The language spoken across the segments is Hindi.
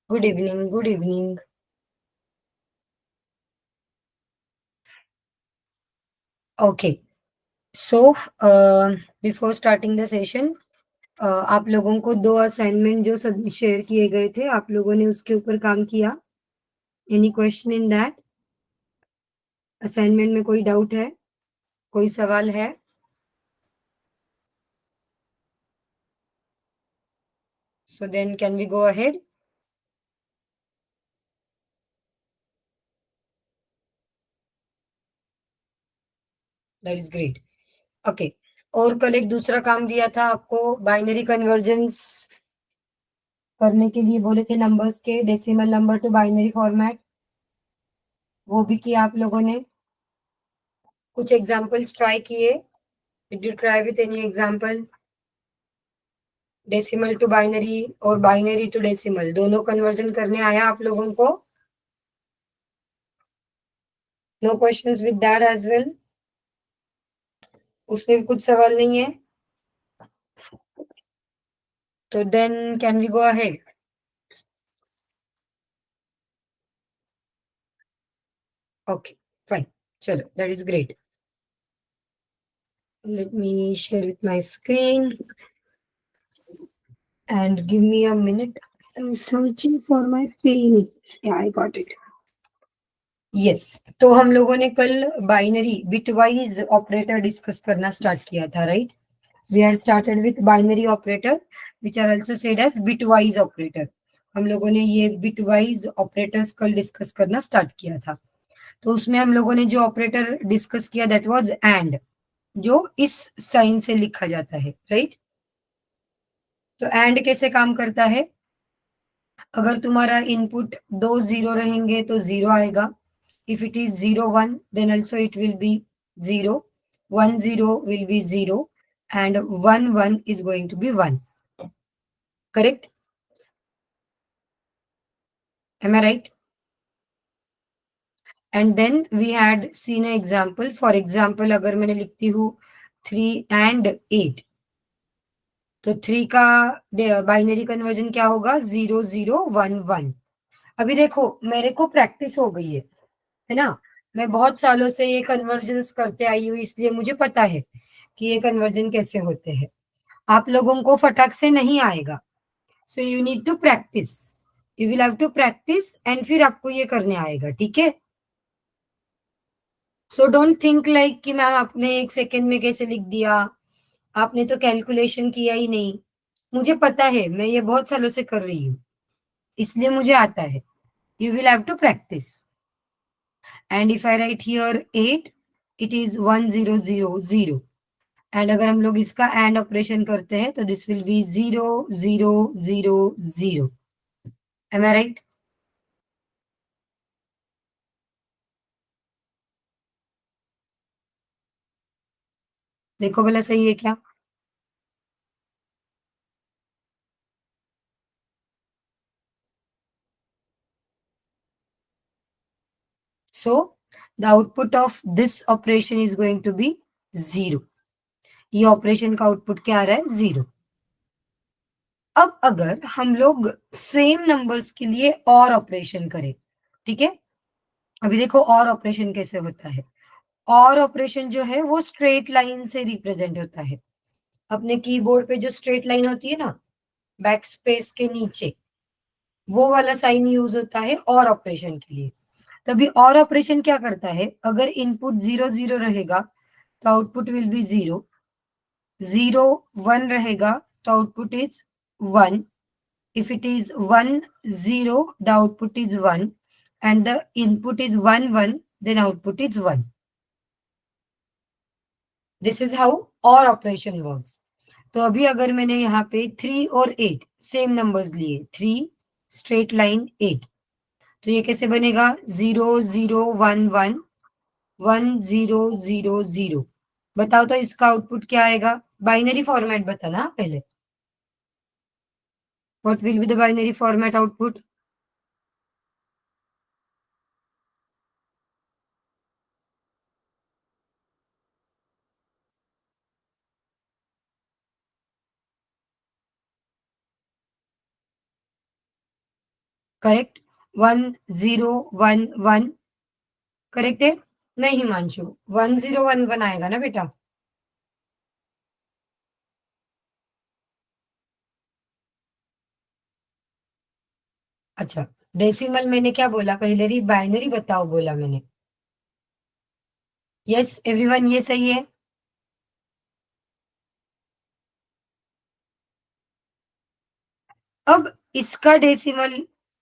Good evening. Good evening. Okay. So, before starting the session, आप लोगों को 2 असाइनमेंट जो सब शेयर किए गए थे, आप लोगों ने उसके ऊपर काम किया? Any question in that? Assignment में कोई डाउट है? कोई सवाल है? So then can we go ahead? That is great. Okay. और कल एक दूसरा काम दिया था आपको बाइनरी कन्वर्जन्स करने के लिए बोले थे नंबर्स के decimal number to binary format, वो भी किया आप लोगों ने? कुछ एग्जांपल्स ट्राई किए? Did you try with any example? Decimal to binary और बाइनरी टू डेसिमल दोनों कन्वर्जन करने आया आप लोगों को? No questions with that as well? उसमें भी कुछ सवाल नहीं है? तो then can we go ahead? Okay fine, चलो that is great. Let me share with my screen and give me a minute. I'm searching for my pen. Yeah, I got it. Yes, तो हम लोगों ने कल बाइनरी बिटवाइज ऑपरेटर डिस्कस करना स्टार्ट किया था, right? We had started with binary operator, which are also said as bitwise operator. हम लोगों ने ये bitwise operators कल डिस्कस करना स्टार्ट किया था. तो उसमें हम लोगों ने जो ऑपरेटर डिस्कस किया दैट वाज एंड, जो इस साइन से लिखा जाता है, राइट? तो एंड कैसे काम करता है? अगर तुम्हारा इनपुट दो जीरो रहेंगे तो जीरो आएगा. If it is 0 1 then also it will be 0. 1 0 will be 0 and 1 1 is going to be 1. Correct? Am I right? And then we had seen an example. For example, अगर मैंने लिखती हूँ 3 and 8, तो 3 का बाइनरी कन्वर्जन क्या होगा? 0 0 1 1. अभी देखो मेरे को प्रैक्टिस हो गई है ना? मैं बहुत सालों से ये कन्वर्जन्स करते आई हूँ, इसलिए मुझे पता है कि ये कन्वर्जन कैसे होते हैं. आप लोगों को फटाक से नहीं आएगा. So you need to practice. You will have to practice and फिर आपको ये करने आएगा, ठीक है? सो डोंट थिंक लाइक कि मैम आपने एक सेकेंड में कैसे लिख दिया, आपने तो कैलकुलेशन किया ही नहीं. मुझे पता है, मैं ये बहुत सालों से कर रही हूँ, इसलिए मुझे आता है. You will have to practice. And if I write here 8, it is 1 0 0 0. And अगर हम लोग इसका एंड ऑपरेशन करते हैं तो this will be 0 0 0 0. Am I right? देखो भला सही है क्या? So the output of this operation is going to be 0. ये ऑपरेशन का आउटपुट क्या आ रहा है? 0. अब अगर हम लोग सेम नंबर्स के लिए और ऑपरेशन करें, ठीक है? अभी देखो और ऑपरेशन कैसे होता है. और ऑपरेशन जो है वो स्ट्रेट लाइन से रिप्रेजेंट होता है. अपने कीबोर्ड पे जो स्ट्रेट लाइन होती है ना, बैक स्पेस के नीचे, वो वाला साइन यूज होता है और ऑपरेशन के लिए. तभी और ऑपरेशन क्या करता है? अगर इनपुट 0 0 रहेगा तो आउटपुट विल बी 0. 0 1 रहेगा तो output is 1. If it is 1 0, the output is 1, and the input is 1 1, then output is 1. This is how OR operation works. तो अभी अगर मैंने यहाँ पे 3 और 8 सेम नंबर्स लिए, 3 स्ट्रेट लाइन 8, तो ये कैसे बनेगा? 0 0 1 1 1 0 0 0. बताओ तो इसका आउटपुट क्या आएगा? बाइनरी फॉर्मेट बताना पहले. What will be the binary format output? Correct. 1011 correct है? नहीं हिमांशु, 1011 आएगा ना बेटा। अच्छा, डेसिमल मैंने क्या बोला पहले? री बाइनरी बताओ बोला मैंने। यस एवरीवन, ये सही है। अब इसका डेसिमल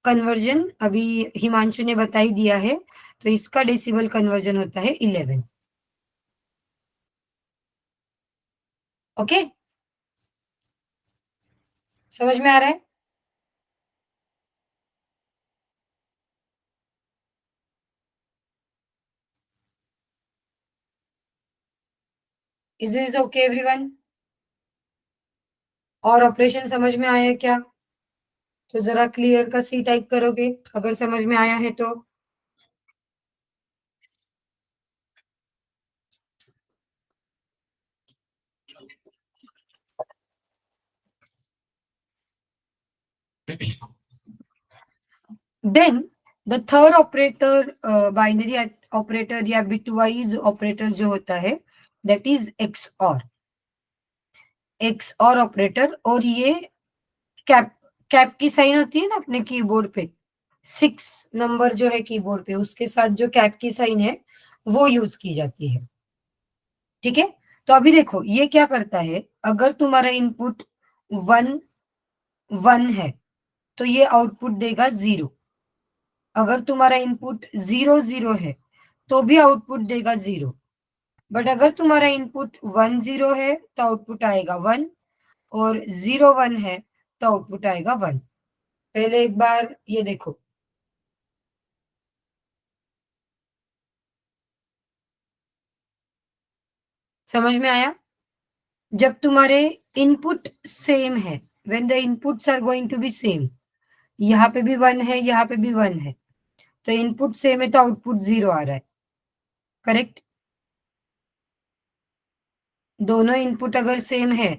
कन्वर्जन अभी हिमांशु ने बता ही दिया है, तो इसका डेसिमल कन्वर्जन होता है 11। ओके, समझ में आ रहा है? Is okay everyone? और ऑपरेशन समझ में आया क्या? तो जरा क्लियर का सी टाइप करोगे अगर समझ में आया है तो। Then the third operator, binary operator या बिटवाइज ऑपरेटर जो होता है, that is XOR operator. और ये कैप कैप की साइन होती है ना अपने कीबोर्ड पे, 6 नंबर जो है कीबोर्ड पे, उसके साथ जो कैप की साइन है वो यूज की जाती है। ठीक है? तो अभी देखो ये क्या करता है, अगर तुम्हारा इनपुट 1 1 है तो ये आउटपुट देगा 0। अगर तुम्हारा इनपुट 0 0 है तो भी आउटपुट देगा 0। बट अगर तुम्हारा इनपुट 1 0 है तो आउटपुट आएगा 1, और 0 1 है तो आउटपुट आएगा 1। पहले एक बार ये देखो, समझ में आया? जब तुम्हारे इनपुट सेम है, when the inputs are going to be same, यहाँ पे भी 1 है, यहाँ पे भी 1 है, तो इनपुट सेम है तो आउटपुट 0 आ रहा है। करेक्ट? दोनों इनपुट अगर सेम है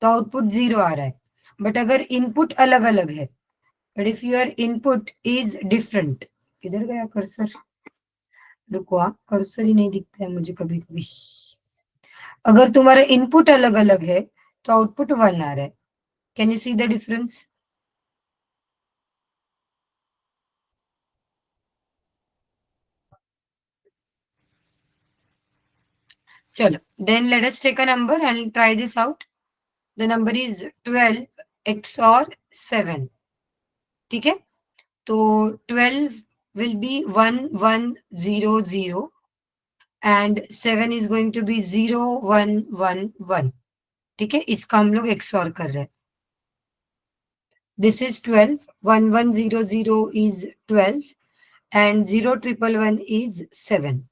तो आउटपुट 0 आ रहा है। बट अगर इनपुट अलग अलग है, but if your input is different, किधर गया कर्सर? रुको, कर्सर ही नहीं दिखता है मुझे कभी कभी। अगर तुम्हारा इनपुट अलग अलग है तो आउटपुट 1 आ रहा है। Can you see the difference? चलो, then let us take a number and try this out. The number is 12 XOR 7। ठीक है? तो 12 will be 1100 and 7 is going to be 0111। ठीक है, इसका हम लोग XOR कर रहे हैं। This is 12, 1100 is 12 and 0111 is 7.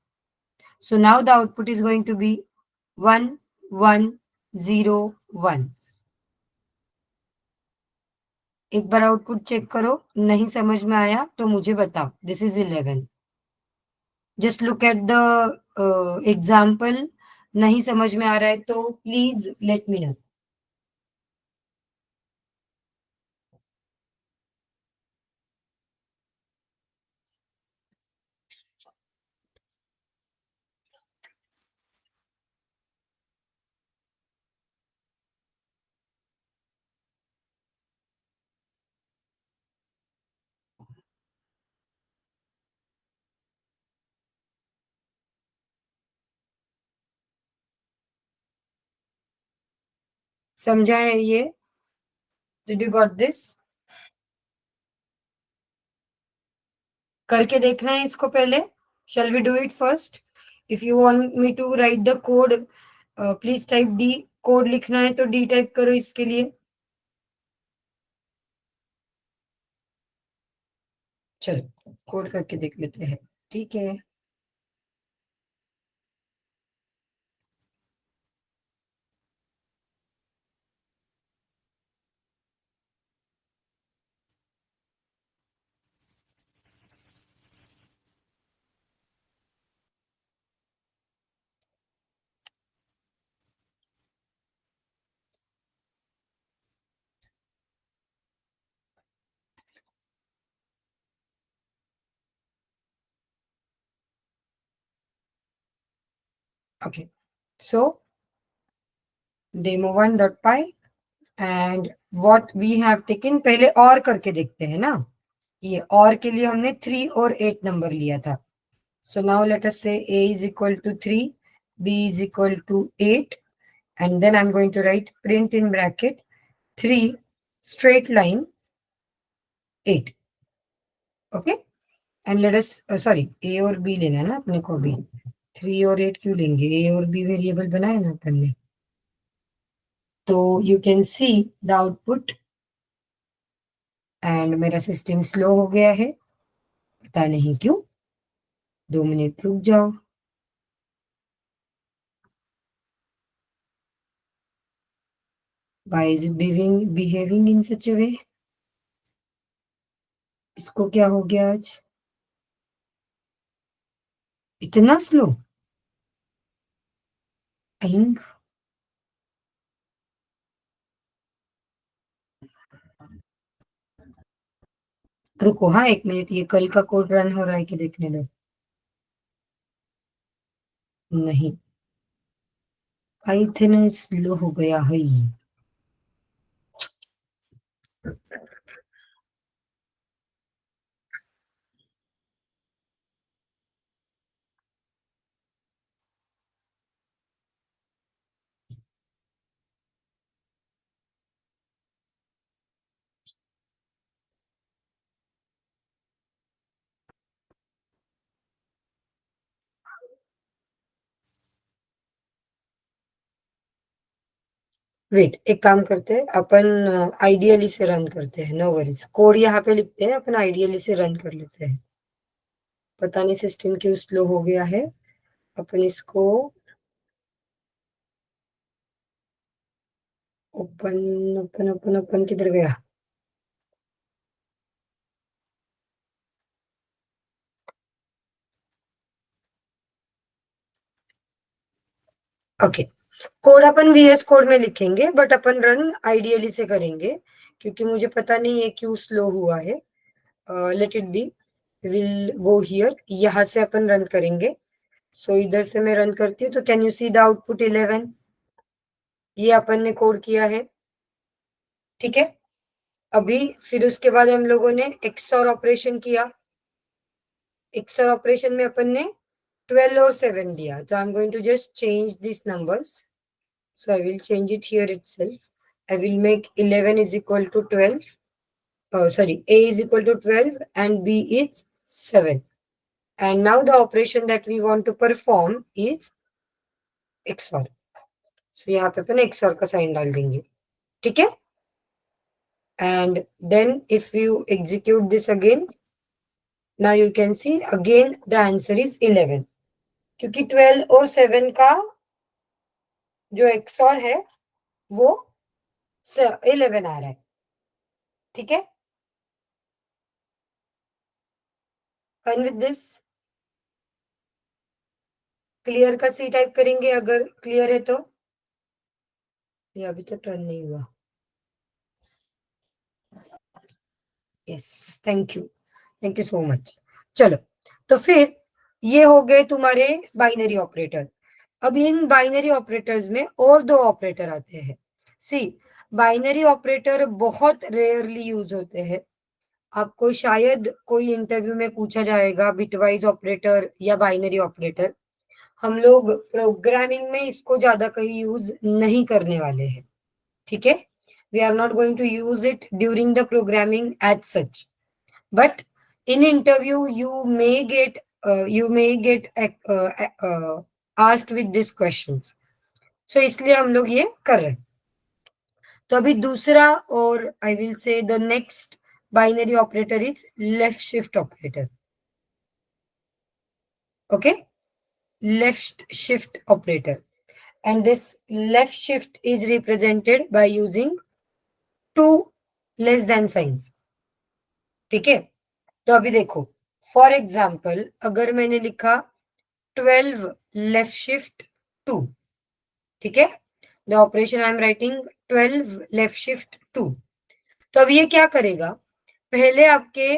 So now the output is going to be 1101। एक बार आउटपुट चेक करो, नहीं समझ में आया तो मुझे बताओ। This is 11। Just look at the example. नहीं समझ में आ रहा है तो प्लीज लेट मी नो। समझा है ये? Did you got this? करके देखना है इसको पहले। Shall we do it first? If you want me to write the code, please type D. Code लिखना है तो डी टाइप करो इसके लिए। चलो कोड करके देख लेते हैं। ठीक है। Okay, so demo1.py and what we have taken, पहले और करके देखते हैं ना, ये और के लिए हमने 3 और 8 नंबर लिया था. So now let us say a is equal to 3, b is equal to 8, and then I'm going to write print in bracket 3 straight line 8. Okay, and let us sorry, a और b लेना है ना अपने को भी. 3 और 8 क्यों लेंगे, a और b वेरिएबल बनाए ना अपन ने. तो you can see the output and मेरा सिस्टम स्लो हो गया है, पता नहीं क्यों. 2 मिनट रुक जाओ. Why is it behaving in such a way? इसको क्या हो गया आज, इतना स्लो. अहिंग. रुको हाँ 1 मिनट, ये कल का कोड रन हो रहा है कि देखने दो. नहीं, इतना स्लो हो गया है. वेट, एक काम करते हैं अपन, आइडियली से रन करते हैं. नो वरीज, कोड यहाँ पे लिखते हैं, अपन आइडियली से रन कर लेते हैं. पता नहीं सिस्टम क्यों स्लो हो गया है. अपन इसको ओपन ओपन ओपन ओपन किधर गया. ओके, कोड अपन VS कोड में लिखेंगे, बट अपन रन आइडियली से करेंगे क्योंकि मुझे पता नहीं है क्यों स्लो हुआ है. Let it be, will go here, यहाँ से अपन रन करेंगे. सो इधर से मैं रन करती हूँ, तो can you see the output 11. ये अपन ने कोड किया है, ठीक है. अभी फिर उसके बाद हम लोगों ने एक्सओर ऑपरेशन किया. एक्सओर ऑपरेशन में अपन ने 12 और 7 दिया. तो I am going to just change this numbers. So I will change it here itself. I will make 11 is equal to 12. Oh, sorry, A is equal to 12 and B is 7. And now the operation that we want to perform is XOR. So यहाँ पे अपन XOR का साइन डाल देंगे, ठीक है. And then if you execute this again, now you can see again the answer is 11. क्योंकि 12 और 7 का जो XOR है वो 11 आ रहा है, ठीक है. Fine with this? क्लियर का सी टाइप करेंगे अगर क्लियर है तो. ये अभी तक रन नहीं हुआ. Yes, thank you so much. चलो, तो फिर ये हो गए तुम्हारे बाइनरी ऑपरेटर. अब इन बाइनरी ऑपरेटर्स में और 2 ऑपरेटर आते हैं. सी, बाइनरी ऑपरेटर बहुत रेयरली यूज होते हैं. आपको शायद कोई इंटरव्यू में पूछा जाएगा बिटवाइज ऑपरेटर या बाइनरी ऑपरेटर. हम लोग प्रोग्रामिंग में इसको ज्यादा कहीं यूज नहीं करने वाले हैं, ठीक है. We are not going to use it during the programming as such, but in interview you may get asked with these questions. So इसलिए हम लोग ये कर रहे हैं. तो अभी दूसरा, और I will say the next binary operator is left shift operator. Okay, left shift operator, and this left shift is represented by using 2 less than signs, ठीक है. तो अभी देखो, फॉर एग्जाम्पल अगर मैंने लिखा 12 लेफ्ट शिफ्ट 2, ठीक है. The operation I am writing 12 left shift 2. तो अब ये क्या करेगा, पहले आपके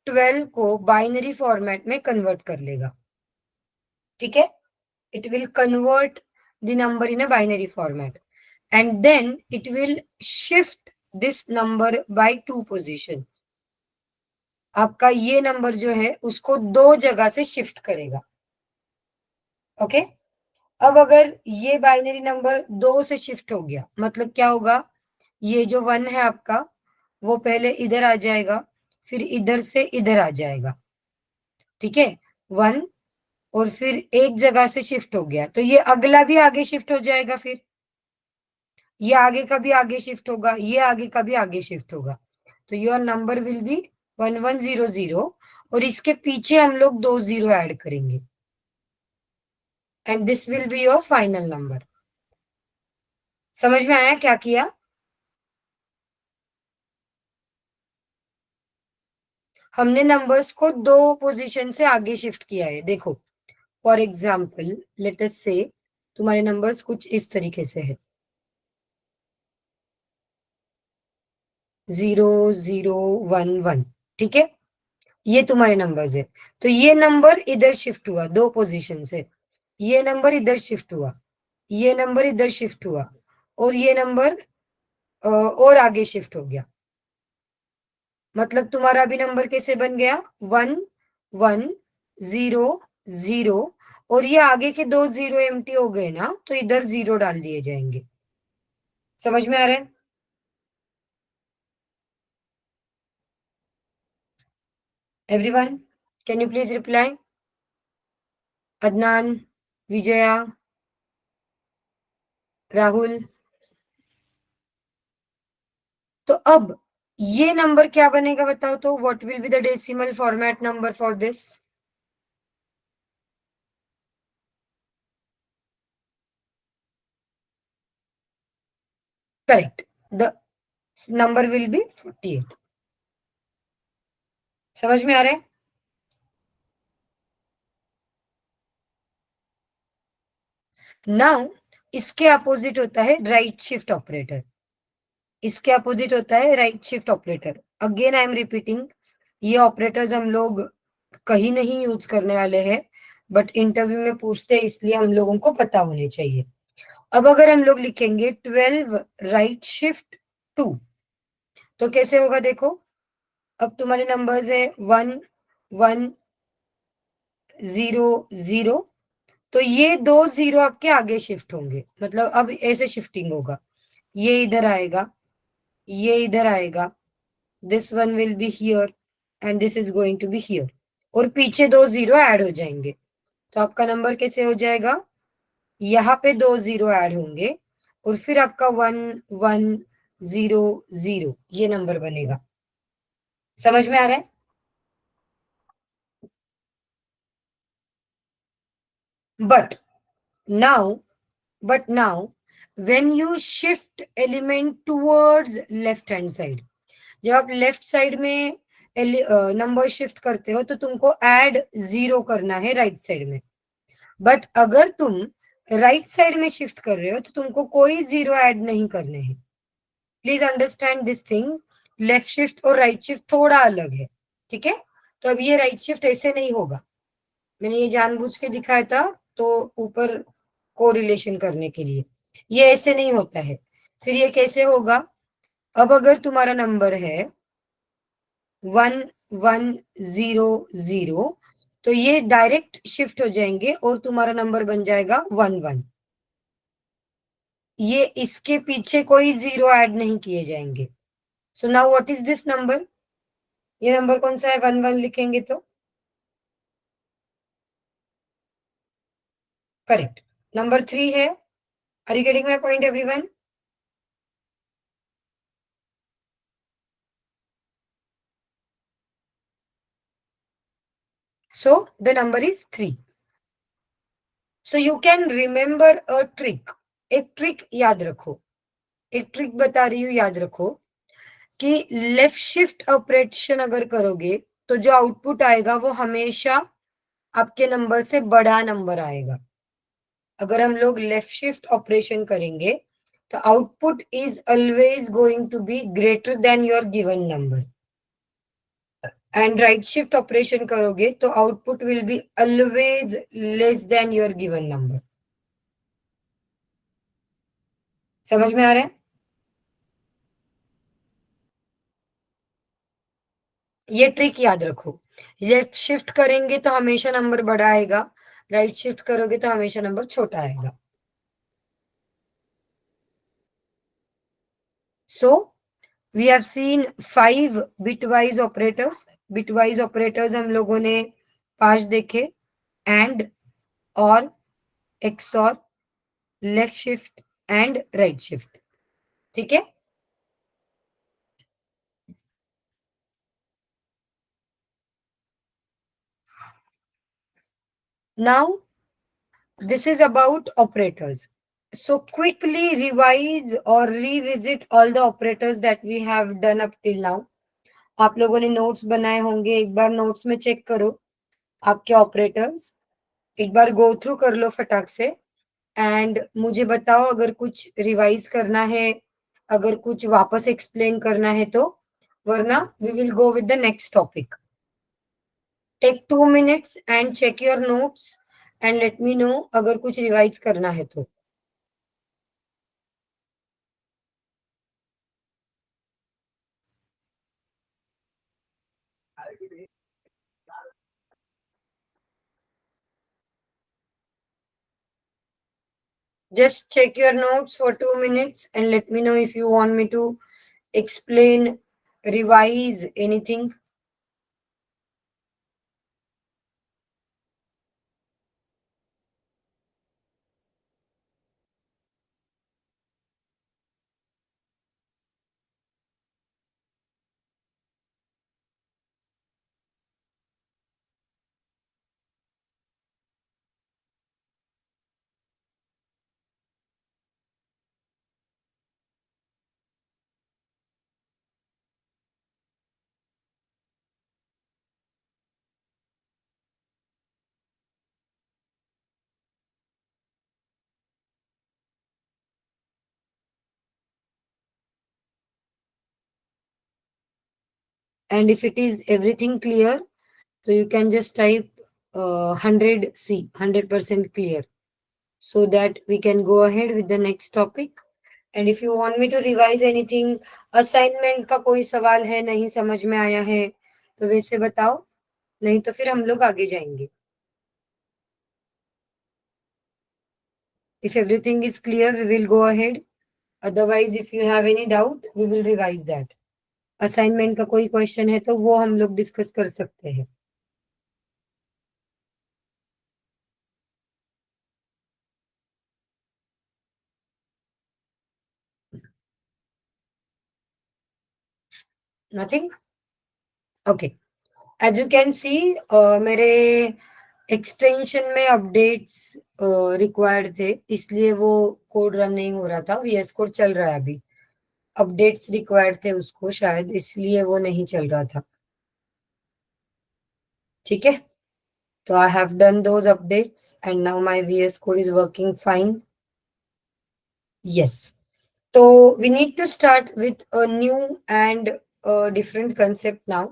12 को बाइनरी फॉर्मेट में कन्वर्ट कर लेगा, ठीक है. it will convert the number in a binary format, and then it will shift this number by 2 position. आपका ये नंबर जो है उसको 2 जगह से शिफ्ट करेगा. ओके. अब अगर ये बाइनरी नंबर 2 से शिफ्ट हो गया, मतलब क्या होगा, ये जो 1 है आपका, वो पहले इधर आ जाएगा, फिर इधर से इधर आ जाएगा. ठीक है, 1, और फिर एक जगह से शिफ्ट हो गया, तो ये अगला भी आगे शिफ्ट हो जाएगा, फिर ये आगे का भी आगे शिफ्ट होगा, ये आगे का भी आगे शिफ्ट होगा. तो योर नंबर विल बी 1100, और इसके पीछे हम लोग 2 जीरो ऐड करेंगे, and this will be your final number. समझ में आया क्या किया? हमने नंबर्स को 2 पोजीशन से आगे शिफ्ट किया है. देखो, फॉर एग्जाम्पल लेट अस से तुम्हारे नंबर्स कुछ इस तरीके से है, 0011. ठीक है, ये तुम्हारे नंबर्स है. तो ये नंबर इधर शिफ्ट हुआ 2 पोजीशन से, ये नंबर इधर शिफ्ट हुआ, ये नंबर इधर शिफ्ट हुआ, और ये नंबर और आगे शिफ्ट हो गया. मतलब तुम्हारा अभी नंबर कैसे बन गया, 1100, और ये आगे के 2 जीरो एम्प्टी हो गए ना, तो इधर 0 डाल दिए जाएंगे. समझ में आ रहा है? Everyone, can you please reply? Adnan, Vijaya, Rahul. तो अब ये नंबर क्या बनेगा बताओ तो, what will be the decimal format number for this? Correct, the number will be 48. समझ में आ रहा है? नाउ इसके अपोजिट होता है राइट शिफ्ट ऑपरेटर. इसके अपोजिट होता है right shift operator. Again I am repeating, ये ऑपरेटर्स हम लोग कहीं नहीं यूज करने वाले हैं, बट इंटरव्यू में पूछते हैं, इसलिए हम लोगों को पता होने चाहिए. अब अगर हम लोग लिखेंगे 12 राइट शिफ्ट 2, तो कैसे होगा देखो. अब तुम्हारे नंबर्स है 1100, तो ये 2 जीरो आपके आगे शिफ्ट होंगे, मतलब अब ऐसे शिफ्टिंग होगा, ये इधर आएगा, ये इधर आएगा, this one will be here, and this is going to be here, और पीछे 2 जीरो ऐड हो जाएंगे. तो आपका नंबर कैसे हो जाएगा, यहाँ पे 2 जीरो ऐड होंगे, और फिर आपका 1100 ये नंबर बनेगा. समझ में आ रहा है? But now But now, when you shift element towards left hand side, जब आप लेफ्ट साइड में नंबर शिफ्ट करते हो, तो तुमको ऐड 0 करना है राइट साइड में. बट अगर तुम राइट साइड में शिफ्ट कर रहे हो, तो तुमको कोई 0 ऐड नहीं करने हैं. Please understand this thing. Left shift और राइट शिफ्ट थोड़ा अलग है. ठीक है, तो अब ये राइट शिफ्ट ऐसे नहीं होगा. मैंने ये जानबूझ के दिखाया था, तो ऊपर कोरिलेशन करने के लिए. ये ऐसे नहीं होता है. फिर ये कैसे होगा, अब अगर तुम्हारा नंबर है 1100, तो ये डायरेक्ट शिफ्ट हो जाएंगे और तुम्हारा नंबर बन जाएगा 11. ये इसके पीछे कोई 0 ऐड नहीं किए जाएंगे. So now what is this number? ये नंबर कौन सा है? 11 लिखेंगे तो करेक्ट, नंबर 3 है. Are you getting my point everyone? So the number is 3. So you can remember a trick. एक ट्रिक याद रखो, एक ट्रिक बता रही हूँ, याद रखो कि लेफ्ट शिफ्ट ऑपरेशन अगर करोगे, तो जो आउटपुट आएगा वो हमेशा आपके नंबर से बड़ा नंबर आएगा. अगर हम लोग लेफ्ट शिफ्ट ऑपरेशन करेंगे, तो output is always going to be greater than your given number. And right shift operation करोगे तो output will be always less than your given number. समझ में आ रहा है? ये ट्रिक याद रखो। लेफ्ट शिफ्ट करेंगे तो हमेशा नंबर बड़ा आएगा, राइट शिफ्ट करोगे तो हमेशा नंबर छोटा आएगा। So we have seen 5 bitwise operators. Bitwise operators हम लोगों ने 5 देखे, and, or, XOR, left shift and right shift. ठीक है। Now this is about operators. So quickly revise or revisit all the operators that we have done up till now. आप लोगों ने नोट्स बनाए होंगे, एक बार नोट्स में चेक करो आपके ऑपरेटर्स, एक बार गो थ्रू कर लो फटाक से, एंड मुझे बताओ अगर कुछ रिवाइज करना है, अगर कुछ वापस एक्सप्लेन करना है तो, वरना we will go with the next topic. Take 2 minutes and check your notes and let me know अगर कुछ रिवाइज करना है तो। Just check your notes for 2 minutes and let me know if you want me to explain, revise anything. And if it is everything clear, so you can just type 100C, 100% clear, so that we can go ahead with the next topic. And if you want me to revise anything, assignment का कोई सवाल है, नहीं समझ में आया है, तो वैसे बताओ, नहीं तो फिर हम लोग आगे जाएंगे। If everything is clear, we will go ahead. Otherwise, if you have any doubt, we will revise that. Assignment का कोई क्वेश्चन है तो वो हम लोग डिस्कस कर सकते हैं। Nothing? Okay. As you can see, मेरे एक्सटेंशन में अपडेट्स रिक्वायर्ड थे, इसलिए वो कोड रन नहीं हो रहा था। वीएस कोड चल रहा है अभी, अपडेट्स रिक्वायर्ड थे उसको शायद, इसलिए वो नहीं चल रहा था। ठीक है, तो I have done those updates and now my VS code is working fine. Yes, तो we need to start with a new and different concept now.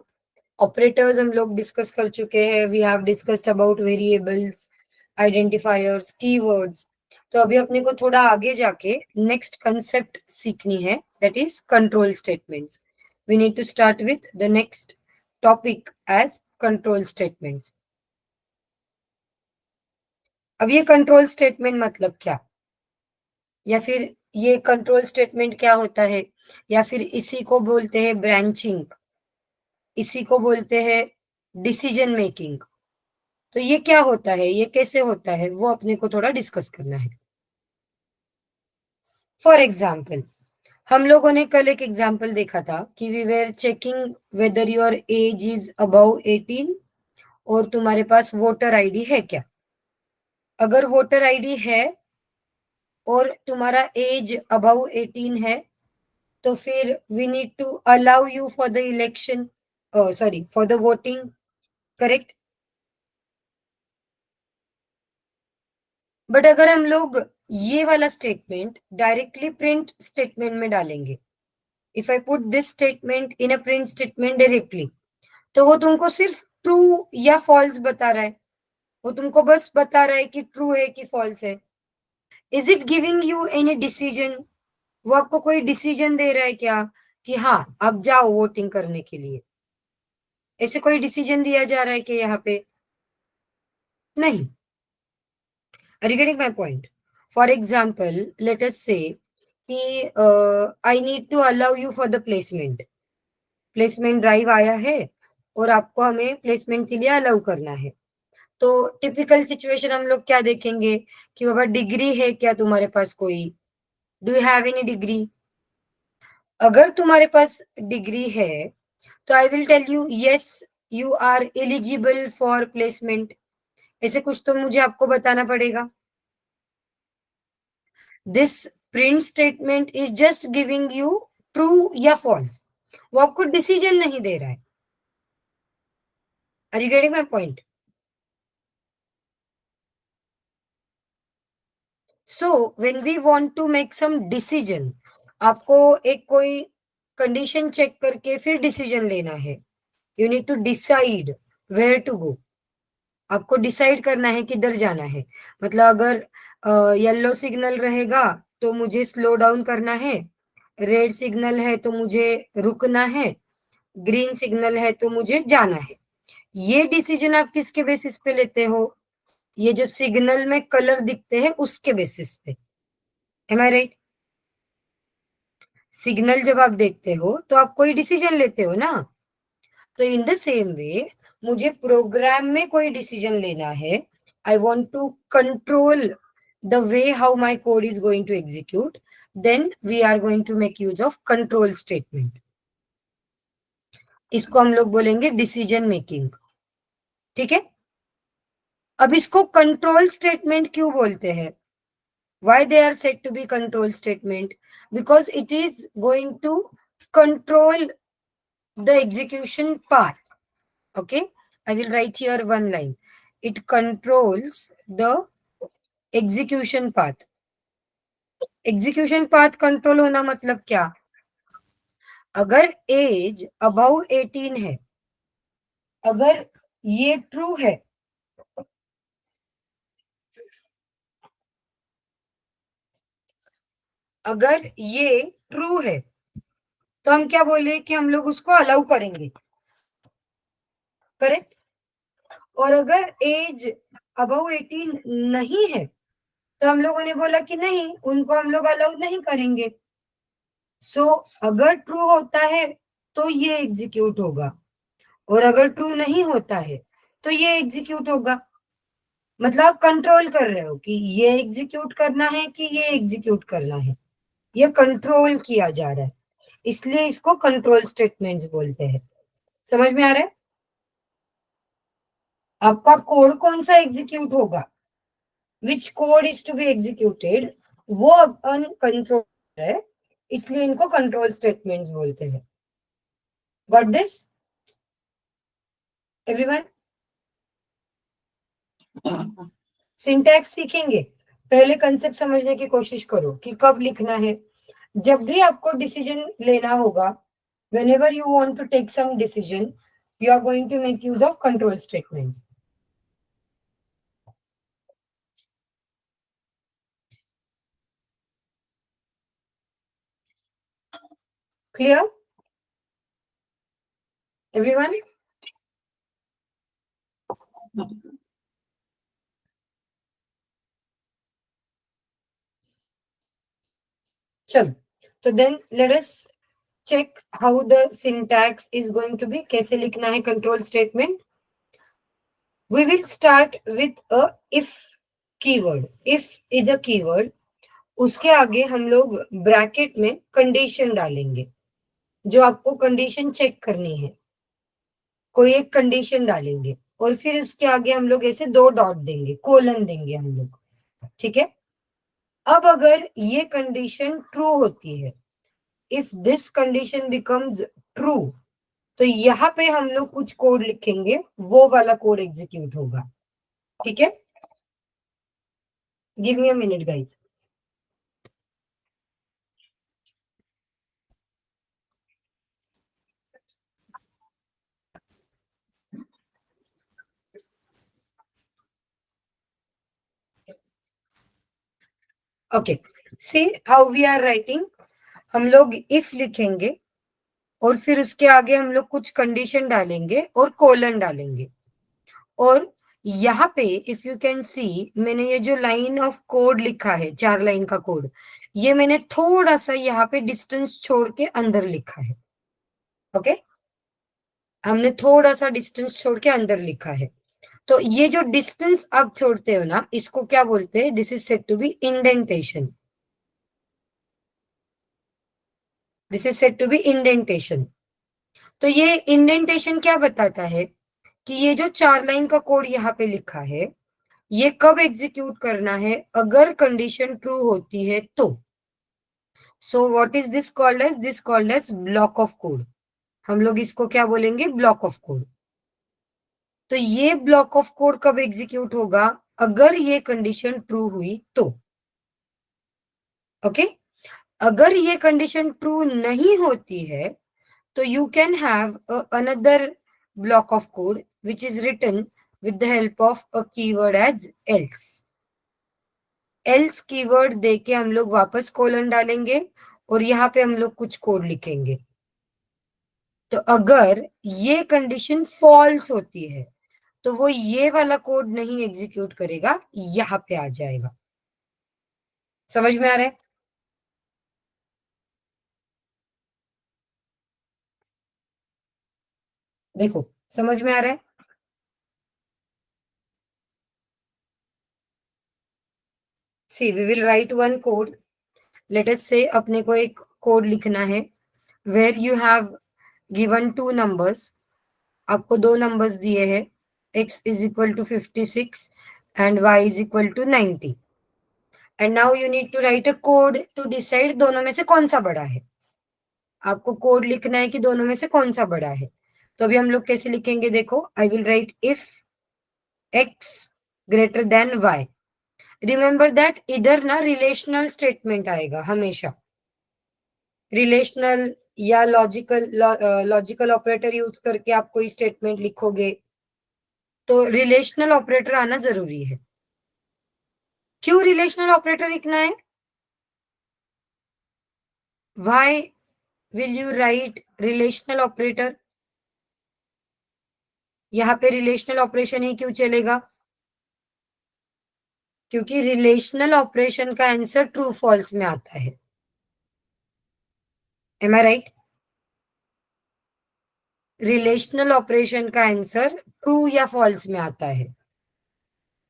Operators हम लोग डिस्कस कर चुके हैं, we have discussed about variables, identifiers, keywords. तो अभी अपने को थोड़ा आगे जाके नेक्स्ट कंसेप्ट सीखनी है, that is control statements. We need to start with the next topic as control statements. अब ये कंट्रोल स्टेटमेंट मतलब क्या, या फिर ये कंट्रोल स्टेटमेंट क्या होता है, या फिर इसी को बोलते हैं ब्रांचिंग, इसी को बोलते हैं डिसीजन मेकिंग। तो ये क्या होता है, ये कैसे होता है, वो अपने को थोड़ा डिस्कस करना है। फॉर एग्जाम्पल, हम लोगों ने कल एक एग्जाम्पल देखा था कि we were checking whether your age is above 18 और तुम्हारे पास वोटर आईडी है क्या। अगर वोटर आईडी है और तुम्हारा एज अबव 18 है, तो फिर we need to allow you for the election, sorry for the voting, correct. But अगर हम लोग ये वाला स्टेटमेंट डायरेक्टली प्रिंट स्टेटमेंट में डालेंगे, if I put this statement in a print statement directly, तो वो तुमको सिर्फ ट्रू या फॉल्स बता रहा है, वो तुमको बस बता रहा है कि ट्रू है कि फॉल्स है। Is it giving you any decision? वो आपको कोई डिसीजन दे रहा है क्या कि हाँ अब जाओ वोटिंग करने के लिए? ऐसे कोई डिसीजन दिया जा रहा है कि यहाँ पे? नहीं। Regarding my point, for example let us say कि I need to allow you for the placement, placement drive आया है और आपको हमें प्लेसमेंट के लिए अलाउ करना है। तो टिपिकल सिचुएशन हम लोग क्या देखेंगे कि बाबा डिग्री है क्या तुम्हारे पास कोई? Do you have any degree? अगर तुम्हारे पास डिग्री है तो I will tell you yes you are eligible for placement. ऐसे कुछ तो मुझे आपको बताना पड़ेगा। This print statement is just giving you true या फॉल्स, वो आपको डिसीजन नहीं दे रहा है। Are you getting my point? So when we want to make some decision, आपको एक कोई कंडीशन चेक करके फिर डिसीजन लेना है। You need to decide where to go. आपको डिसाइड करना है किधर जाना है। मतलब अगर येलो सिग्नल रहेगा तो मुझे स्लो डाउन करना है, रेड सिग्नल है तो मुझे रुकना है, ग्रीन सिग्नल है तो मुझे जाना है। ये डिसीजन आप किसके बेसिस पे लेते हो? ये जो सिग्नल में कलर दिखते हैं उसके बेसिस पे। M I right? सिग्नल जब आप देखते हो तो आप कोई डिसीजन लेते हो ना। तो इन द सेम वे मुझे प्रोग्राम में कोई डिसीजन लेना है। I want to control the way how my code is going to execute, then we are going to make use of control statement. इसको हम लोग बोलेंगे डिसीजन मेकिंग। ठीक है। अब इसको कंट्रोल स्टेटमेंट क्यों बोलते हैं? why they are said to be control statement? Because it is going to control the execution path. Okay, I will write here one line. It controls the execution path. Execution path control होना मतलब क्या? अगर एज अबव 18 है, अगर ये ट्रू है, अगर ये ट्रू है तो हम क्या बोले कि हम लोग उसको अलाउ करेंगे। करेक्ट। और अगर एज अबव 18 नहीं है तो हम लोगों ने बोला कि नहीं, उनको हम लोग अलाउ नहीं करेंगे। सो अगर ट्रू होता है तो ये एग्जीक्यूट होगा, और अगर ट्रू नहीं होता है तो ये एग्जीक्यूट होगा। मतलब कंट्रोल कर रहे हो कि ये एग्जीक्यूट करना है कि ये एग्जीक्यूट करना है। ये कंट्रोल किया जा रहा है, इसलिए इसको कंट्रोल स्टेटमेंट्स बोलते हैं। समझ में आ रहा है? आपका कोड कौन सा एग्जीक्यूट होगा, which code is to be executed, वो अपन कंट्रोल है, इसलिए इनको कंट्रोल स्टेटमेंट्स बोलते हैं। Got this everyone? सिंटैक्स सीखेंगे, पहले कंसेप्ट समझने की कोशिश करो कि कब लिखना है। जब भी आपको डिसीजन लेना होगा, whenever you want to take some decision, you are going to make use of control statements. Clear everyone? चलो, तो then let us check how the syntax is going to be. कैसे लिखना है control statement? We will start with a if keyword. If is a keyword. उसके आगे हम लोग ब्रैकेट में कंडीशन डालेंगे, जो आपको कंडीशन चेक करनी है। कोई एक कंडीशन डालेंगे और फिर उसके आगे हम लोग ऐसे दो डॉट देंगे, कोलन देंगे हम लोग। ठीक है। अब अगर ये कंडीशन ट्रू होती है, if this condition becomes true, तो यहाँ पे हम लोग कुछ कोड लिखेंगे, वो वाला कोड एग्जीक्यूट होगा। ठीक है। Give me a minute guys. Okay, see how we are writing. हम लोग इफ लिखेंगे और फिर उसके आगे हम लोग कुछ कंडीशन डालेंगे और कोलन डालेंगे. और यहाँ पे इफ यू कैन सी, मैंने ये जो लाइन ऑफ कोड लिखा है, 4 लाइन का कोड, ये मैंने थोड़ा सा यहाँ पे डिस्टेंस छोड़ के अंदर लिखा है. ओके, हमने थोड़ा सा डिस्टेंस छोड़ के अंदर लिखा है. तो ये जो डिस्टेंस आप छोड़ते हो ना, इसको क्या बोलते हैं? This is said to be indentation. This is said to be indentation. तो ये इंडेंटेशन क्या बताता है कि ये जो 4 लाइन का कोड यहाँ पे लिखा है, ये कब एग्जीक्यूट करना है? अगर कंडीशन ट्रू होती है तो. So what is this called as? This called as block of code. हम लोग इसको क्या बोलेंगे? Block of code. तो ये ब्लॉक ऑफ कोड कब एग्जीक्यूट होगा? अगर ये कंडीशन ट्रू हुई तो. ओके, अगर ये कंडीशन ट्रू नहीं होती है तो you can have another block of code which is written with the help of a keyword as else. else keyword देके हम लोग वापस कोलन डालेंगे और यहाँ पे हम लोग कुछ कोड लिखेंगे. तो अगर ये कंडीशन फॉल्स होती है तो वो ये वाला कोड नहीं एग्जीक्यूट करेगा, यहाँ पे आ जाएगा. समझ में आ रहा है? देखो, समझ में आ रहा है? See we will write one code. Let us say अपने को एक कोड लिखना है where you have given 2 numbers. आपको 2 नंबर्स दिए हैं, x is equal to 56 and y is equal to 90. And now you need to write a code to decide दोनों में से कौन सा बड़ा है. आपको कोड लिखना है कि दोनों में से कौन सा बड़ा है. तो अभी हम लोग कैसे लिखेंगे? देखो, आई will right if x greater than y. Remember that इधर ना रिलेशनल स्टेटमेंट आएगा हमेशा. रिलेशनल या लॉजिकल ऑपरेटर यूज करके आप कोई स्टेटमेंट लिखोगे तो रिलेशनल ऑपरेटर आना जरूरी है. क्यों रिलेशनल ऑपरेटर लिखना है? Why will you right relational operator? यहाँ पे रिलेशनल ऑपरेशन ही क्यों चलेगा? क्योंकि रिलेशनल ऑपरेशन का आंसर ट्रू फॉल्स में आता है. Am I right? Relational operation का आंसर ट्रू या फॉल्स में आता है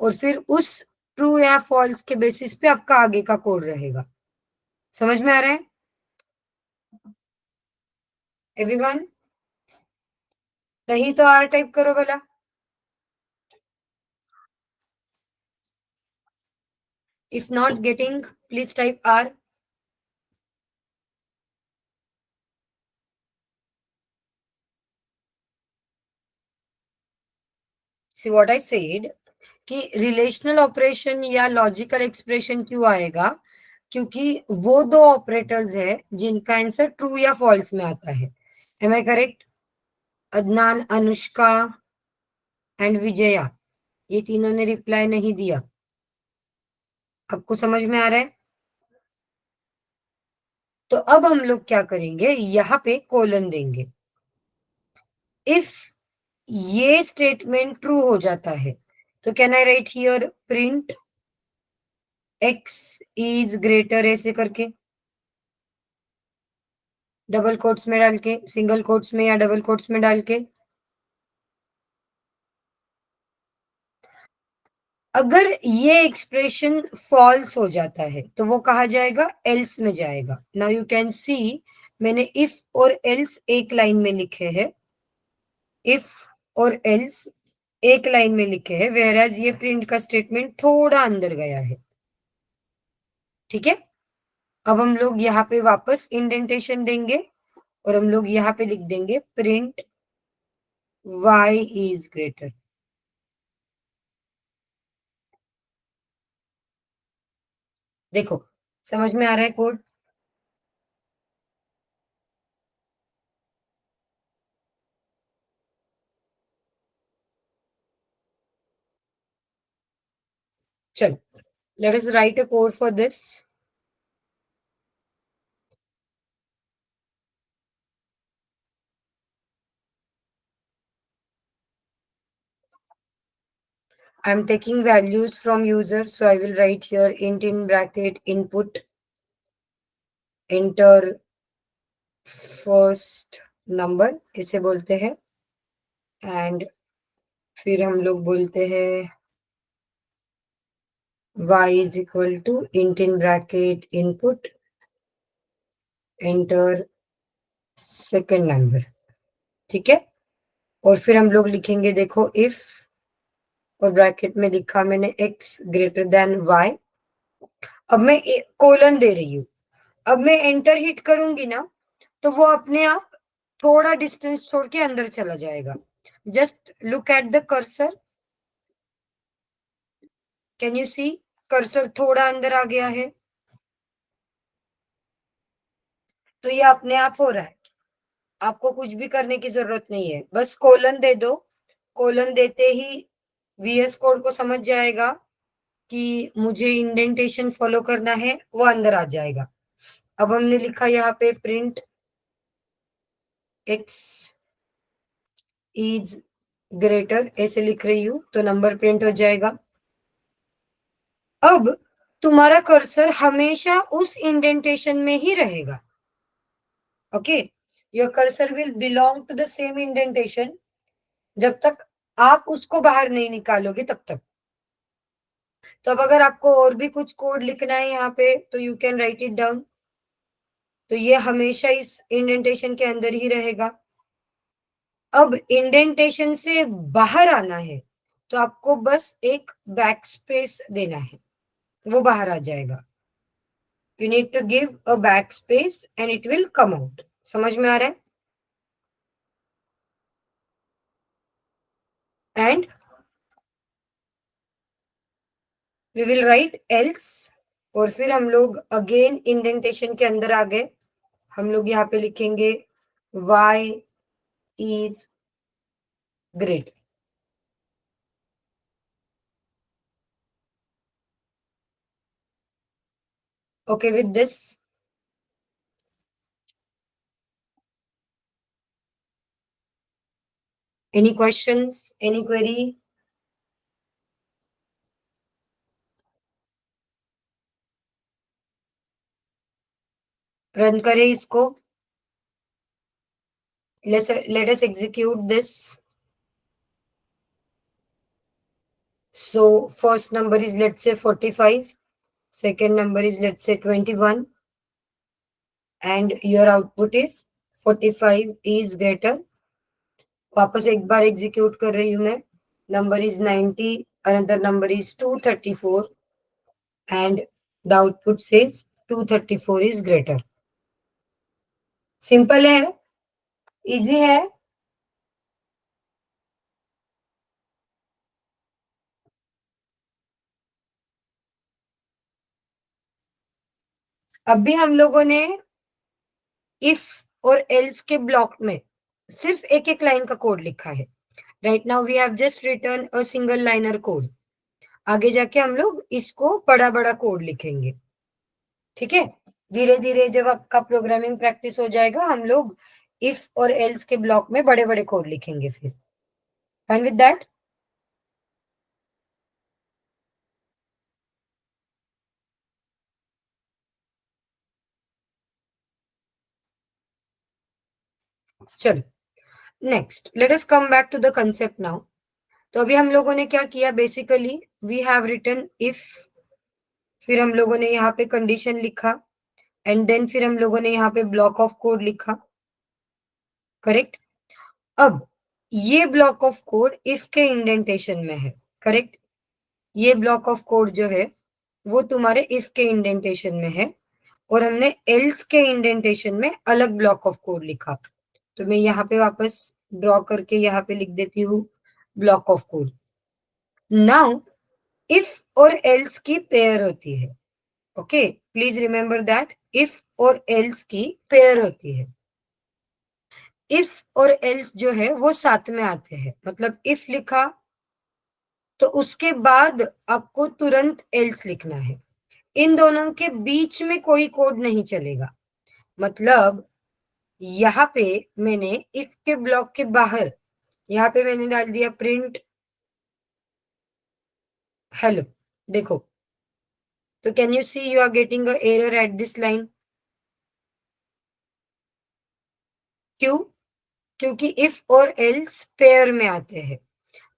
और फिर उस ट्रू या फॉल्स के बेसिस पे आपका आगे का कोड रहेगा. समझ में आ रहा है एवरीवन? नहीं तो आर टाइप करो भला. If not getting, please type R. See what I said कि रिलेशनल ऑपरेशन या लॉजिकल एक्सप्रेशन क्यों आएगा? क्योंकि वो 2 ऑपरेटर्स है जिनका आंसर ट्रू या फॉल्स में आता है. Am I correct? Adnan, Anushka and Vijaya, ये तीनों ने रिप्लाई नहीं दिया. आपको समझ में आ रहा है? तो अब हम लोग क्या करेंगे? यहाँ पे कोलन देंगे. इफ ये स्टेटमेंट ट्रू हो जाता है तो can I write here print x is greater ऐसे करके, डबल कोट्स में डाल के, सिंगल कोट्स में या डबल कोट्स में डाल के. अगर ये एक्सप्रेशन फॉल्स हो जाता है तो वो कहा जाएगा? एल्स में जाएगा. नाउ यू कैन सी, मैंने इफ और एल्स एक लाइन में लिखे हैं. इफ और एल्स एक लाइन में लिखे हैं, वेयर एज ये प्रिंट का स्टेटमेंट थोड़ा अंदर गया है. ठीक है, अब हम लोग यहाँ पे वापस इंडेंटेशन देंगे और हम लोग यहाँ पे लिख देंगे प्रिंट y इज ग्रेटर. देखो, समझ में आ रहा है कोड? चलो, let us right a code for this. I'm taking values from user, so I will write here int in bracket input, enter first number इसे बोलते हैं, एंड फिर हम लोग बोलते हैं y is equal to int in bracket input, enter second number, ठीक है। और फिर हम लोग लिखेंगे, देखो इफ, और ब्रैकेट में लिखा मैंने x ग्रेटर देन y। अब मैं कोलन दे रही हूँ, अब मैं एंटर हिट करूंगी ना, तो वो अपने आप थोड़ा डिस्टेंस छोड़ के अंदर चला जाएगा। Just look at the cursor, can you see, cursor थोड़ा अंदर आ गया है, तो ये अपने आप हो रहा है, आपको कुछ भी करने की जरूरत नहीं है, बस कोलन दे दो। कोलन देते ही वीएस कोड को समझ जाएगा कि मुझे इंडेंटेशन फॉलो करना है, वो अंदर आ जाएगा। अब हमने लिखा यहाँ पे प्रिंट x इज ग्रेटर, ऐसे लिख रही हूं तो नंबर प्रिंट हो जाएगा। अब तुम्हारा कर्सर हमेशा उस इंडेंटेशन में ही रहेगा, okay. Your cursor will belong to the same indentation जब तक आप उसको बाहर नहीं निकालोगे तब तक। तो अब अगर आपको और भी कुछ कोड लिखना है यहाँ पे, तो you can write it down. तो ये हमेशा इस इंडेंटेशन के अंदर ही रहेगा। अब इंडेंटेशन से बाहर आना है, तो आपको बस एक बैक स्पेस देना है, वो बाहर आ जाएगा। You need to give a back space and it will come out. समझ में आ रहा है? And we will write else, और फिर हम लोग अगेन इंडेंटेशन के अंदर आ गए, हम लोग यहाँ पे लिखेंगे y is great। Okay with this? Any questions? Any query? Run करें इसको। Let us execute this. So first number is, let's say 45, second number is, let's say 21, and your output is 45 is greater। वापस एक बार एग्जीक्यूट कर रही हूं मैं। Number is 90, another number is 234, and the output says 234 is greater। Simple है, इजी है। अभी हम लोगों ने इफ और एल्स के ब्लॉक में सिर्फ एक एक लाइन का कोड लिखा है। Right now we have just return a single liner code. आगे जाके हम लोग इसको बड़ा बड़ा कोड लिखेंगे, ठीक है। धीरे धीरे जब आपका प्रोग्रामिंग प्रैक्टिस हो जाएगा, हम लोग इफ और एल्स के ब्लॉक में बड़े बड़े कोड लिखेंगे फिर। Fine with that? चलो next, let us come back to the concept now. तो अभी हम लोगों ने क्या किया, basically we have written if, फिर हम लोगों ने यहाँ पे कंडीशन लिखा, एंड देन फिर हम लोगों ने यहाँ पे ब्लॉक ऑफ कोड लिखा, करेक्ट। अब ये ब्लॉक ऑफ कोड इफ के इंडेंटेशन में है, करेक्ट। ये ब्लॉक ऑफ कोड जो है वो तुम्हारे इफ के इंडेंटेशन में है, और हमने एल्स के इंडेंटेशन में अलग ब्लॉक ऑफ कोड लिखा। तो मैं यहाँ पे वापस ड्रॉ करके यहाँ पे लिख देती हूँ block of code. Now if और एल्स की पेयर होती है, okay, please remember that, if और एल्स की पेयर होती है। इफ और एल्स जो है वो साथ में आते हैं, मतलब इफ लिखा तो उसके बाद आपको तुरंत एल्स लिखना है। इन दोनों के बीच में कोई कोड नहीं चलेगा। मतलब यहाँ पे मैंने इफ के ब्लॉक के बाहर, यहाँ पे मैंने डाल दिया प्रिंट हेलो, देखो, तो can you see you are getting a error at this line? क्यों? क्योंकि इफ और एल्स पेयर में आते हैं,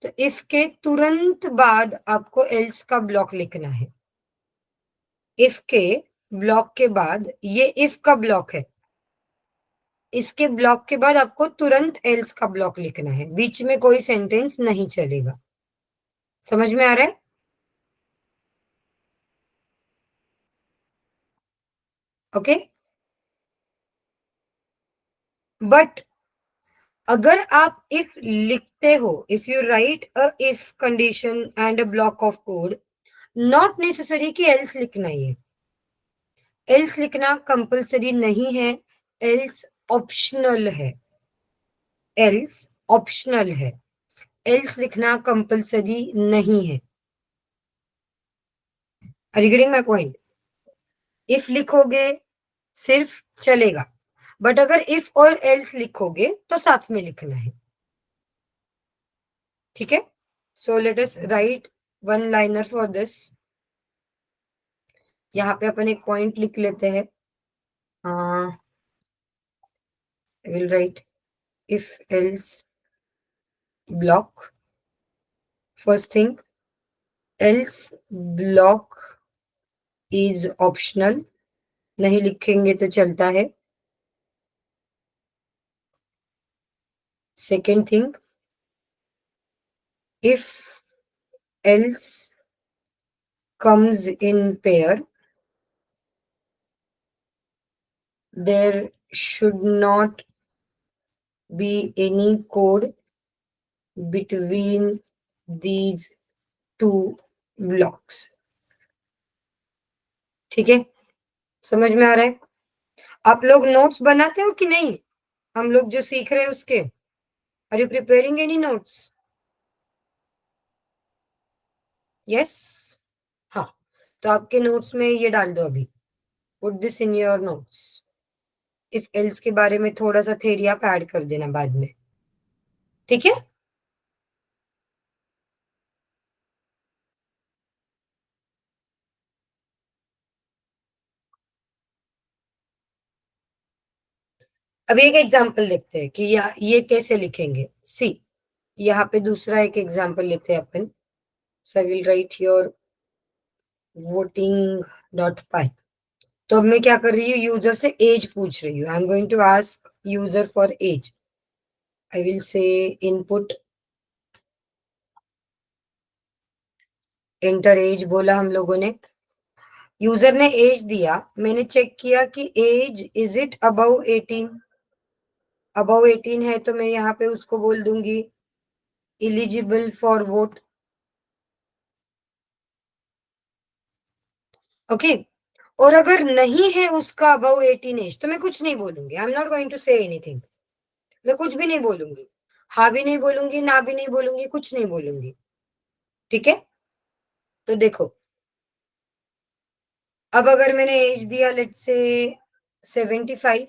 तो इफ के तुरंत बाद आपको एल्स का ब्लॉक लिखना है। इफ के ब्लॉक के बाद, ये इफ का ब्लॉक है, इसके ब्लॉक के बाद आपको तुरंत एल्स का ब्लॉक लिखना है, बीच में कोई सेंटेंस नहीं चलेगा। समझ में आ रहा है? ओके। बट अगर आप इफ लिखते हो, if you write a if condition and a block of code, not necessary कि एल्स लिखना ही है। एल्स लिखना कंपलसरी नहीं है, एल्स ऑप्शनल है। एल्स ऑप्शनल है, एल्स लिखना कंपलसरी नहीं है। Are you getting my point? If लिखोगे सिर्फ चलेगा, बट अगर इफ और एल्स लिखोगे तो साथ में लिखना है। ठीक है? So let us right one liner for this. यहाँ पे अपन एक पॉइंट लिख लेते हैं। आई will right if else block. First thing, else block is optional, नहीं लिखेंगे तो चलता है। Second thing, if else comes in pair, there should not be any code between these two blocks. ठीक है? समझ में आ रहा है? आप लोग नोट्स बनाते हो कि नहीं? हम लोग जो सीख रहे हैं उसके, are you preparing any notes? Yes. हाँ, तो आपके नोट्स में ये डाल दो अभी, put this in your notes. If else के बारे में थोड़ा सा थ्योरी आप ऐड कर देना बाद में। ठीक है? अभी एक एग्जांपल देखते हैं कि ये कैसे लिखेंगे। सी, यहाँ पे दूसरा एक एग्जांपल लेते हैं अपन। So I will write your voting dot py. तो अब मैं क्या कर रही हूँ, यूजर से एज पूछ रही हूँ। I am going to ask user for age. I will say input, enter age बोला हम लोगों ने। यूजर ने एज दिया, मैंने चेक किया कि age is it above 18। Above 18 है तो मैं यहाँ पे उसको बोल दूंगी इलिजिबल फॉर वोट। ओके। और अगर नहीं है उसका अबव 18 एज, तो मैं कुछ नहीं बोलूंगी। I am not going to say anything. मैं कुछ भी नहीं बोलूंगी, हाँ भी नहीं बोलूंगी, ना भी नहीं बोलूंगी, कुछ नहीं बोलूंगी। ठीक है? तो देखो, अब अगर मैंने एज दिया लेट से 75,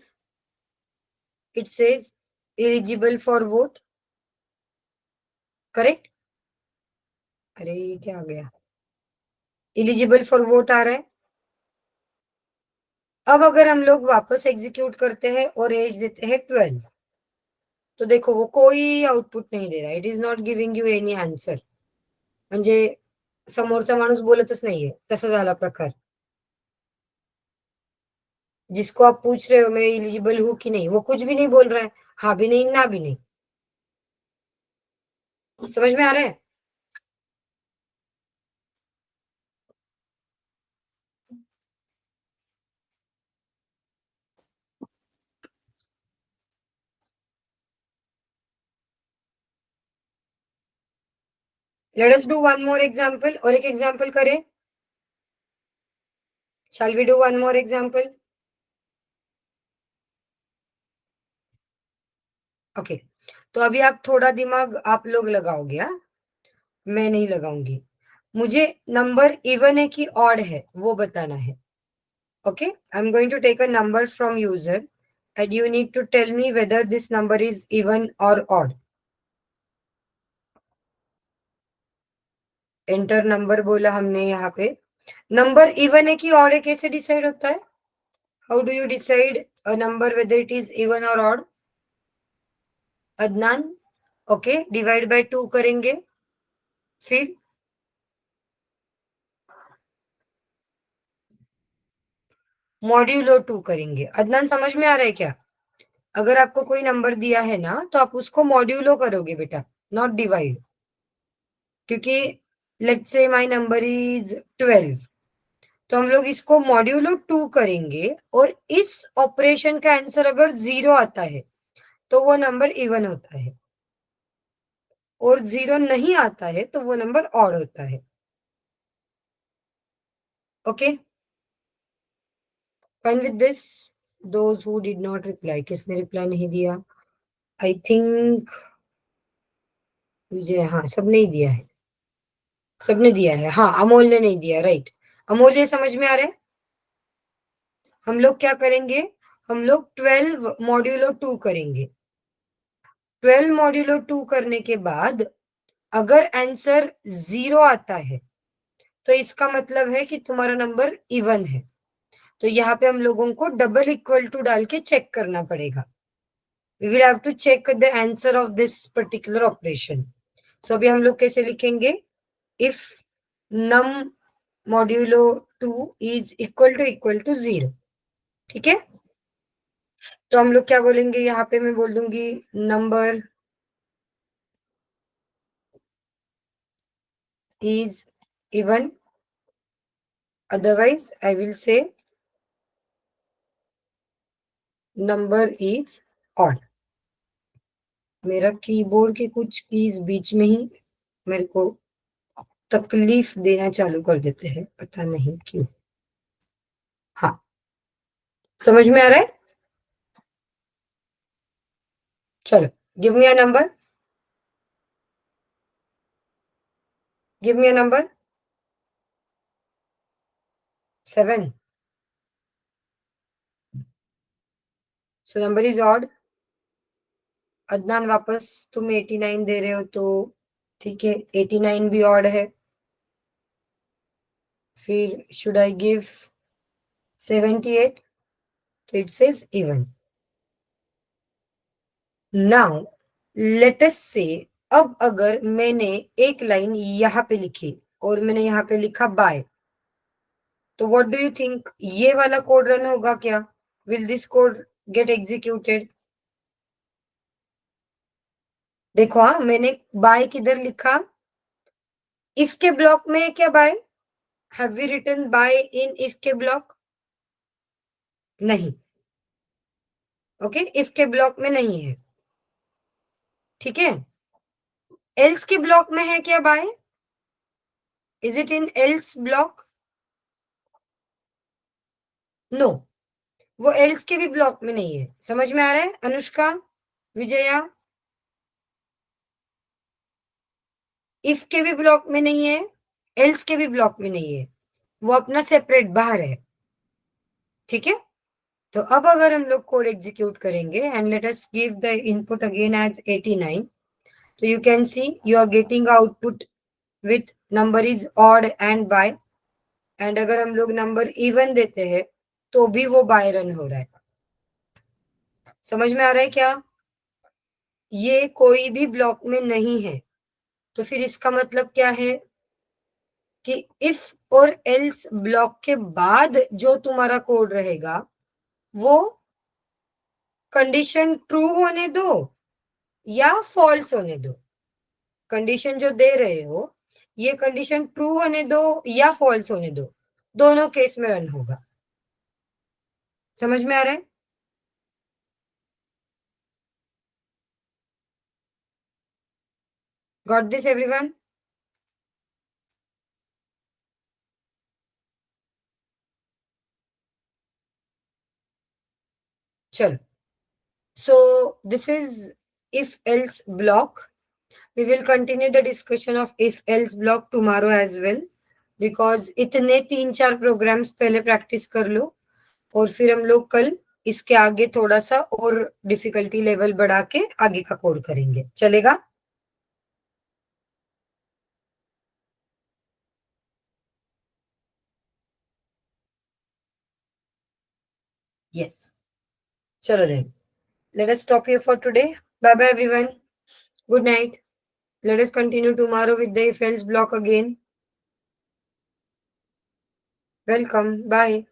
it says eligible for vote. Correct? अरे ये क्या आ गया, एलिजिबल फॉर वोट आ रहा है। अब अगर हम लोग वापस एग्जीक्यूट करते हैं और एज देते हैं 12, तो देखो वो कोई आउटपुट नहीं दे रहा, it is not giving you any answer. म्हणजे समोरचा माणूस बोलतच नाहीये, तसा झाला प्रकार। जिसको आप पूछ रहे हो मैं एलिजिबल हूं कि नहीं, वो कुछ भी नहीं बोल रहा है, हाँ भी नहीं, ना भी नहीं। समझ में आ रहा है? Let us do one more example, और एक एग्जांपल करें। Shall we do one more example? Okay. तो अभी आप थोड़ा दिमाग आप लोग लगाओगे, हाँ, मैं नहीं लगाऊंगी। मुझे नंबर इवन है कि ऑड है वो बताना है। Okay, I am going to take a number from user and you need to tell me whether this number is even or odd. Enter number बोला हमने यहाँ पे। नंबर इवन है कि ऑड है, कैसे डिसाइड होता है? How do you decide a number whether it is even or odd? Adnan, okay, divide by 2 करेंगे, फिर मॉड्यूलो 2 करेंगे। अदनान, समझ में आ रहा है क्या? अगर आपको कोई नंबर दिया है ना, तो आप उसको मॉड्यूलो करोगे बेटा, नॉट डिवाइड। क्योंकि let's say my number is 12, तो हम लोग इसको मॉड्यूलो 2 करेंगे, और इस ऑपरेशन का आंसर अगर 0 आता है तो वो नंबर इवन होता है, और 0 नहीं आता है तो वो नंबर ऑड होता है। Okay, fine with this? Those who did not reply, किसने रिप्लाई नहीं दिया? आई थिंक मुझे, हाँ, सबने ही दिया है, सबने दिया है। हाँ, अमोल ने नहीं दिया, राइट। अमोल, ये समझ में आ रहा है? हम लोग क्या करेंगे? हम लोग 12 मॉड्यूलो 2 करेंगे। 12 मॉड्यूलो 2 करने के बाद अगर आंसर 0 आता है तो इसका मतलब है कि तुम्हारा नंबर इवन है। तो यहाँ पे हम लोगों को डबल इक्वल टू डाल के चेक करना पड़ेगा। We will have to check the answer of this particular operation. So अभी हम लोग कैसे लिखेंगे? If num modulo 2 is equal to 0, ठीक है? तो हम लोग क्या बोलेंगे? यहाँ पे मैं बोल दूंगी number is even, otherwise I will say number is odd. मेरा कीबोर्ड के कुछ कीज बीच में ही मेरे को तकलीफ देना चालू कर देते हैं, पता नहीं क्यों। हाँ, समझ में आ रहा है? चलो, give me a number, give me a number. 7, so number is odd. Adnan, वापस तुम 89 दे रहे हो तो ठीक है, 89 भी ऑड है। फिर शुड आई गिव 78? तो it says even. Now let us से, अब अगर मैंने एक लाइन यहाँ पे लिखी और मैंने यहाँ पे लिखा बाय, तो व्हाट डू यू थिंक, ये वाला कोड रन होगा क्या? Will this code get executed? देखो, हाँ, मैंने बाय किधर लिखा? इफ के ब्लॉक में है क्या bye? Have we written bye in if के ब्लॉक? नहीं। ओके, इफ के ब्लॉक में नहीं है, ठीक है। एल्स के ब्लॉक में है क्या bye? Is it in else block? No, वो एल्स के भी ब्लॉक में नहीं है। समझ में आ रहा है अनुष्का, विजया? इफ के भी ब्लॉक में नहीं है, एल्स के भी ब्लॉक में नहीं है, वो अपना सेपरेट बाहर है, ठीक है। तो अब अगर हम लोग कोड एग्जीक्यूट करेंगे and let us give the input again age 89, तो you can see you are getting output with number is odd and bye. And अगर हम लोग नंबर इवन देते हैं तो भी वो बाय रन हो रहा है। समझ में आ रहा है क्या? ये कोई भी ब्लॉक में नहीं है, तो फिर इसका मतलब क्या है कि इफ और एल्स ब्लॉक के बाद जो तुम्हारा कोड रहेगा वो कंडीशन ट्रू होने दो या फॉल्स होने दो। कंडीशन जो दे रहे हो, ये कंडीशन ट्रू होने दो या फॉल्स होने दो, दोनों केस में रन होगा। समझ में आ रहा है? Got this everyone? चलो, so this is if else block. We will continue the discussion of if else block tomorrow as well, because इतने 3-4 प्रोग्राम्स पहले प्रैक्टिस कर लो, और फिर हम लोग कल इसके आगे थोड़ा सा और डिफिकल्टी लेवल बढ़ा के आगे का कोड करेंगे, चलेगा? Yes. Chalo then. Let us stop here for today. Bye bye everyone. Good night. Let us continue tomorrow with the if else block again. Welcome. Bye.